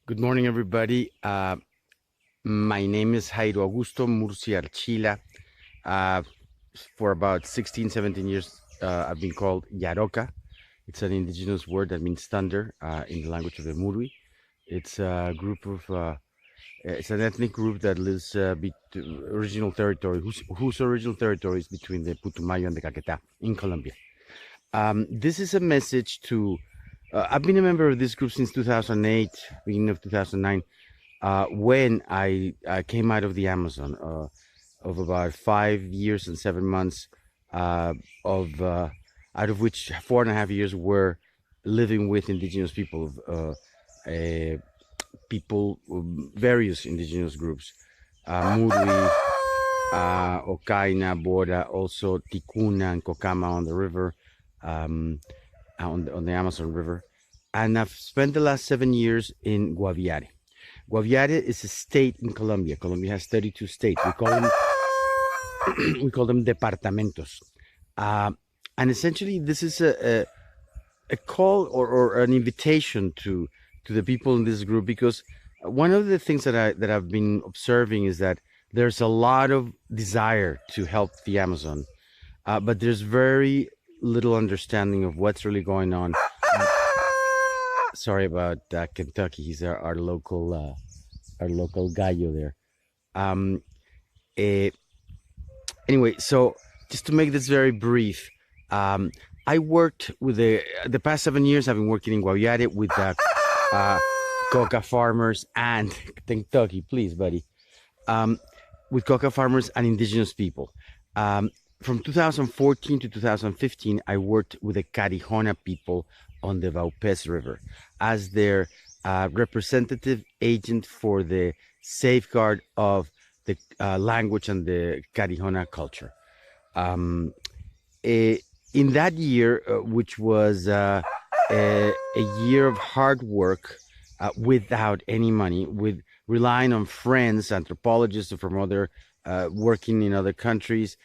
Good morning, everybody. My name is Jairo Augusto Murcia Archila. Uh, for about 16, 17 years, I've been called Yaroka. It's an indigenous word that means thunder in the language of the Murwi. It's a group of, it's an ethnic group that lives original territory, whose original territory is between the Putumayo and the Caquetá in Colombia. This is a message to, I've been a member of this group since 2008, beginning of 2009, when I came out of the Amazon of about 5 years and 7 months, of out of which 4.5 years were living with indigenous people, various indigenous groups, Murwi, Okaina, Bora, also Tikuna and Kokama on the river, on the Amazon River. And I've spent the last 7 years in Guaviare. Guaviare is a state in Colombia. Colombia has 32 states. We call them departamentos. And essentially, this is a call or an invitation to the people in this group, because one of the things that I've been observing is that there's a lot of desire to help the Amazon, but there's very little understanding of what's really going on. Sorry about Kentucky. He's our local gallo there. Um, eh, anyway, so just to make this very brief, I worked with the past 7 years. I've been working in Guaviare with coca farmers and Kentucky, please, buddy. With coca farmers and indigenous people. From 2014 to 2015, I worked with the Carijona people on the Vaupés River as their representative agent for the safeguard of the language and the Carijona culture. In that year, which was a year of hard work without any money, with relying on friends, anthropologists from other working in other countries,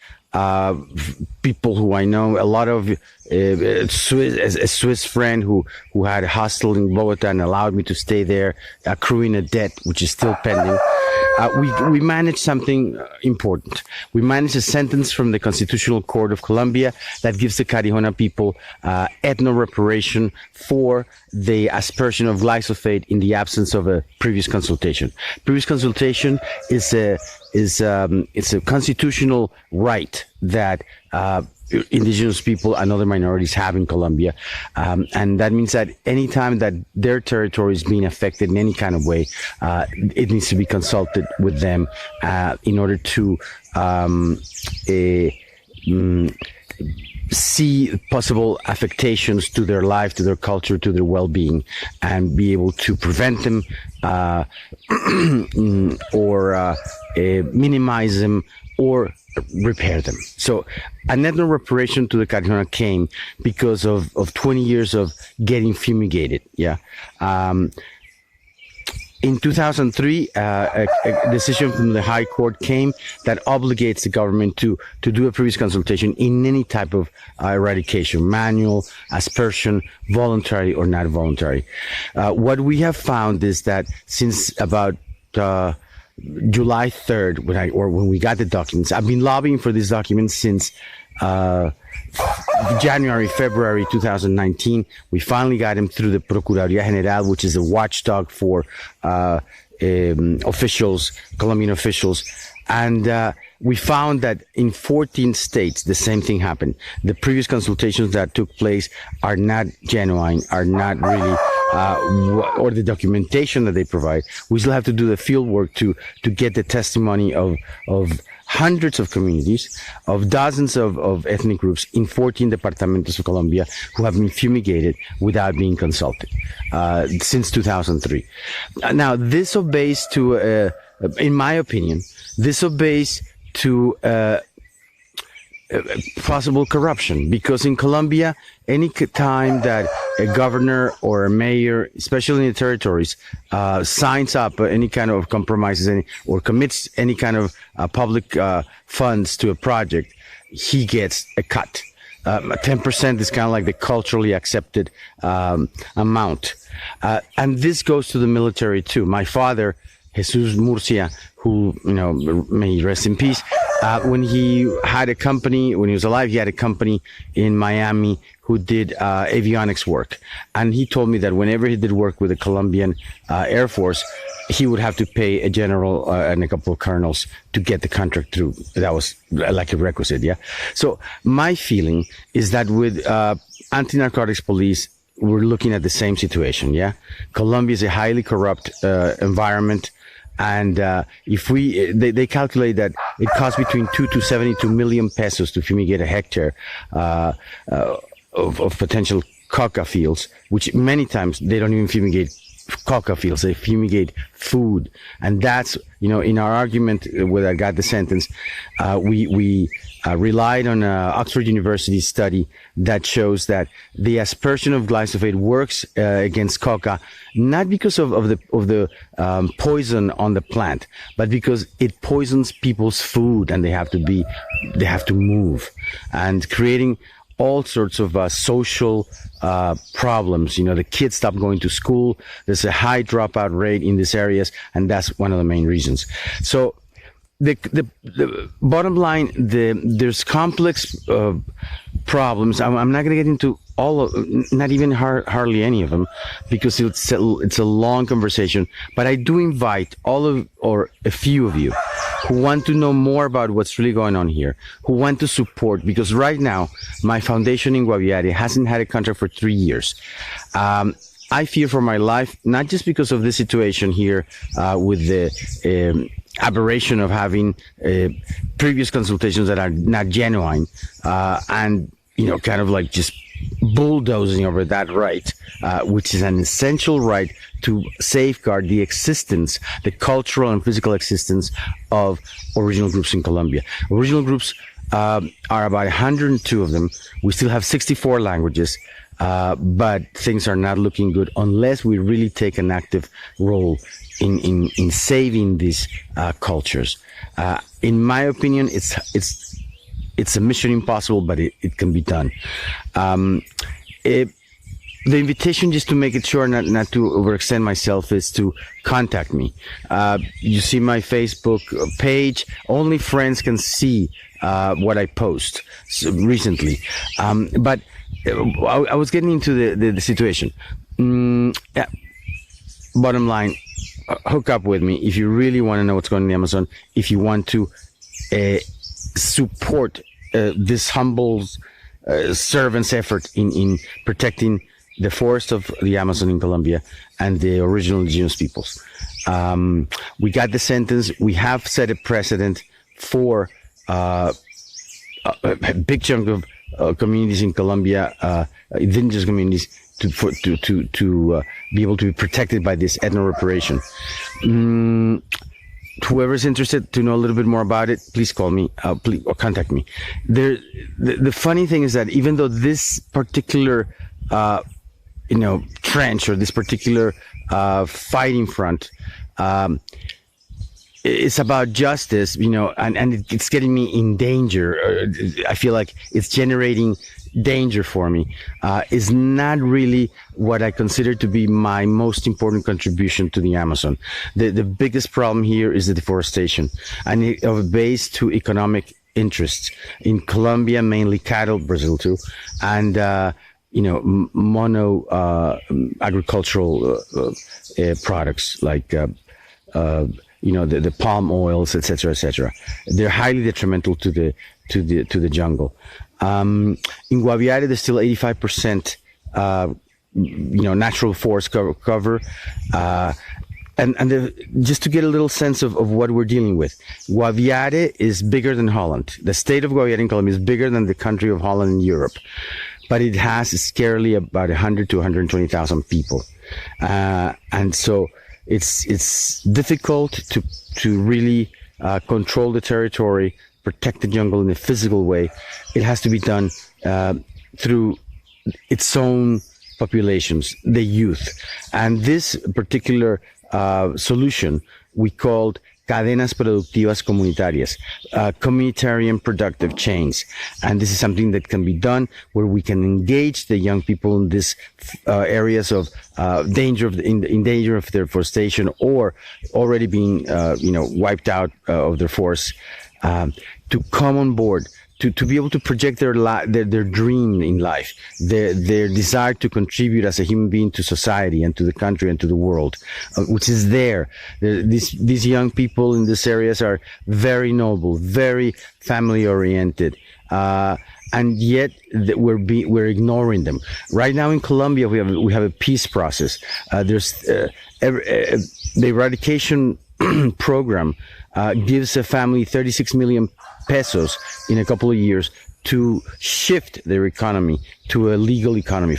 people who I know, a lot of a Swiss friend who had a hostel in Bogota and allowed me to stay there, accruing a debt which is still pending. We managed something important. We managed a sentence from the Constitutional Court of Colombia that gives the Carijona people ethno reparation for the aspersion of glyphosate in the absence of a previous consultation. Previous consultation is it's a constitutional right that indigenous people and other minorities have in Colombia. And that means that anytime that their territory is being affected in any kind of way, it needs to be consulted with them in order to see possible affectations to their life, to their culture, to their well-being, and be able to prevent them or minimize them or repair them. So a ethno reparation to the Carijona came because of 20 years of getting fumigated. Yeah. In 2003, a decision from the High Court came that obligates the government to do a previous consultation in any type of eradication, manual, aspersion, voluntary or not voluntary. What we have found is that since about July 3rd, when we got the documents, I've been lobbying for these documents since January, February 2019. We finally got him through the Procuraduría General, which is a watchdog for officials, Colombian officials. And we found that in 14 states, the same thing happened. The previous consultations that took place are not genuine, are not really, or the documentation that they provide. We still have to do the field work to get the testimony of hundreds of communities, of dozens of ethnic groups in 14 departamentos of Colombia who have been fumigated without being consulted since 2003. Now, this obeys to, in my opinion, this obeys to possible corruption, because in Colombia, any time that a governor or a mayor, especially in the territories, signs up any kind of compromises or commits any kind of public funds to a project, he gets a cut. 10% is kind of like the culturally accepted amount. And this goes to the military too. My father, Jesus Murcia, who, may he rest in peace, when he had a company, when he was alive, he had a company in Miami who did avionics work. And he told me that whenever he did work with the Colombian Air Force, he would have to pay a general and a couple of colonels to get the contract through. That was like a requisite, yeah? So my feeling is that with anti-narcotics police, we're looking at the same situation, yeah? Colombia is a highly corrupt environment. And if they calculate that it costs between 2 to 72 million pesos to fumigate a hectare of potential coca fields, which many times they don't even fumigate coca fields, they fumigate food. And that's, in our argument where I got the sentence, we relied on Oxford University study that shows that the aspersion of glyphosate works against coca, not because of the poison on the plant, but because it poisons people's food, and they have to move, and creating all sorts of social problems. The kids stop going to school. There's a high dropout rate in these areas, and that's one of the main reasons. So the bottom line, there's complex problems. I'm not going to get into all of, not even hardly any of them, because it's a long conversation. But I do invite all of, or a few of you, who want to know more about what's really going on here, who want to support, because right now my foundation in Guaviare hasn't had a contract for 3 years. I fear for my life, not just because of the situation here with the aberration of having previous consultations that are not genuine, and kind of like just bulldozing over that right, which is an essential right to safeguard the existence, the cultural and physical existence of original groups in Colombia. Original groups are about 102 of them. We still have 64 languages, but things are not looking good unless we really take an active role in saving these cultures. In my opinion, it's a mission impossible, but it can be done. The invitation, just to make it sure not to overextend myself, is to contact me. You see my Facebook page. Only friends can see what I post recently. But I was getting into the situation. Yeah. Bottom line, hook up with me if you really want to know what's going on in the Amazon. If you want to support this humble servant's effort in protecting the forest of the Amazon in Colombia and the original indigenous peoples. We got the sentence. We have set a precedent for a big chunk of communities in Colombia, indigenous communities, to be able to be protected by this ethno reparation. Whoever's interested to know a little bit more about it, please call me, please, or contact me. The funny thing is that even though this particular, trench, or this particular fighting front, it's about justice, and it's getting me in danger. I feel like it's generating danger for me, is not really what I consider to be my most important contribution to the Amazon. The biggest problem here is the deforestation, and based to economic interests in Colombia, mainly cattle, Brazil too, and mono agricultural products like the palm oils, etc., etc. They're highly detrimental to the jungle. In Guaviare, there's still 85% natural forest cover. And just to get a little sense of what we're dealing with, Guaviare is bigger than Holland. The state of Guaviare in Colombia is bigger than the country of Holland in Europe, but it has scarcely about 100 to 120,000 people, and so it's difficult to really control the territory, protect the jungle in a physical way. It has to be done through its own populations, the youth, and this particular solution we called cadenas productivas comunitarias, communitarian productive chains. And this is something that can be done where we can engage the young people in these areas of in danger of deforestation or already being wiped out of their forest, to come on board, to be able to project their dream in life, their desire to contribute as a human being to society and to the country and to the world, which is there. These young people in these areas are very noble, very family oriented, and yet we're ignoring them. Right now in Colombia, we have a peace process. There's the eradication program gives a family 36 million pesos in a couple of years to shift their economy to a legal economy,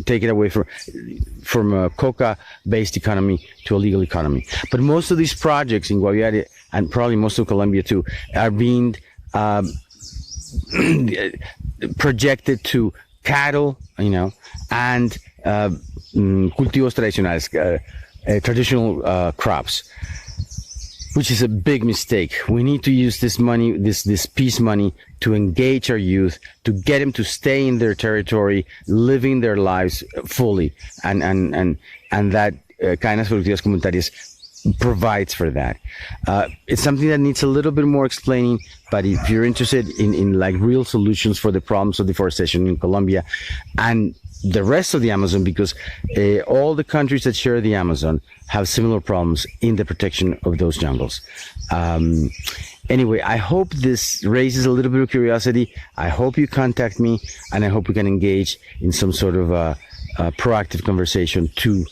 take it away from a coca-based economy to a legal economy. But most of these projects in Guaviare, and probably most of Colombia too, are being projected to cattle, and cultivos tradicionales, traditional crops, which is a big mistake. We need to use this money, this peace money, to engage our youth, to get them to stay in their territory, living their lives fully, and that Cadenas Productivas Comunitarias provides for that. It's something that needs a little bit more explaining, but if you're interested in like real solutions for the problems of deforestation in Colombia and the rest of the Amazon, because all the countries that share the Amazon have similar problems in the protection of those jungles. Anyway, I hope this raises a little bit of curiosity. I hope you contact me, and I hope we can engage in some sort of proactive conversation to,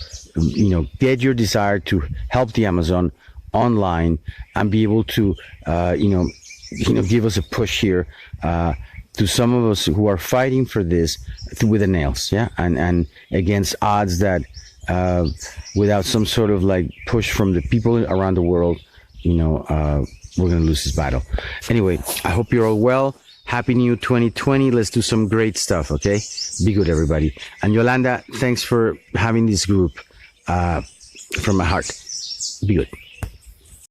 get your desire to help the Amazon online and be able to, give us a push here to some of us who are fighting for this with the nails, and against odds that without some sort of like push from the people around the world, we're going to lose this battle. Anyway, I hope you're all well. Happy New 2020. Let's do some great stuff, okay? Be good, everybody. And Yolanda, thanks for having this group from my heart. Be good.